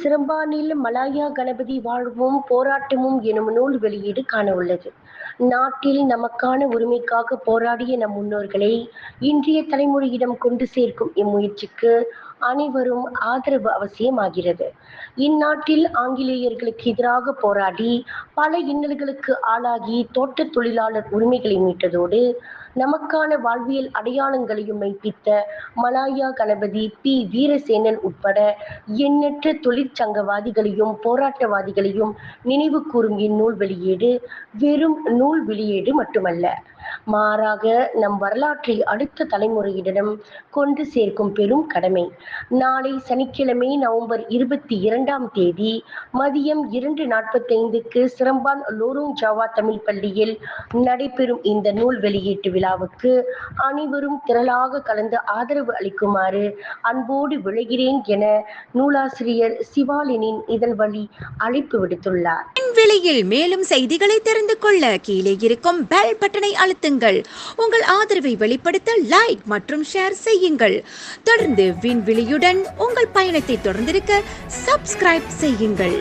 சிரம்பானில் Malaya Ganapathi வாழ்வும் போராட்டமும் எனும் நூல் வெளியீடு காண உள்ளது. நாட்டில் நமக்கான உரிமைக்காக போராடிய நம் முன்னோர்களை இன்றைய தலைமுறையிடம் கொண்டு சேர்க்கும் இம்முயற்சிக்கு அனைவரும் ஆதரவு அவசியமாகிறது. இந்நாட்டில் ஆங்கிலேயர்களுக்கு எதிராக போராடி பல இன்னல்களுக்கு ஆளாகி தோட்டத் தொழிலாளர் உரிமைகளை மீட்டதோடு நமக்கான வாழ்வியல் அடையாளங்களையும் மெய்ப்பித்த மலாயா கணபதி, பி. வீரசேனன் உட்பட எண்ணற்ற தொழிற்சங்கவாதிகளையும் போராட்டவாதிகளையும் நினைவு கூறும் இந்நூல் வெளியீடு வெறும் நூல் வெளியீடு மட்டுமல்ல, மாறாக நம் வரலாற்றை அடுத்த தலைமுறையிடம் கொண்டு சேர்க்கும் பெரும் கடமை. நாளை சனிக்கிழமை நவம்பர் 22ஆம் தேதி மதியம் 2:45க்கு சிரம்பான் லோரோங் ஜாவா தமிழ் பள்ளியில் நடைபெறும் இந்த நூல் வெளியீட்டு விழாவுக்கு அனைவரும் திரளாக கலந்து ஆதரவு அளிக்குமாறு அன்போடு விழைகிறேன் என நூலாசிரியர் சிவாலினின் இதழ் வழி அழைப்பு விடுத்துள்ளார். விலையில் மேலும் செய்திகளை தெரிந்து கொள்ள கீழே இருக்கும் பெல் பட்டனை அழுத்துங்கள். உங்கள் ஆதரவை வெளிப்படுத்த லைக் மற்றும் ஷேர் செய்யுங்கள். தொடர்ந்து விண்வெளியுடன் உங்கள் பயணத்தை தொடர்ந்திருக்க சப்ஸ்கிரைப் செய்யுங்கள்.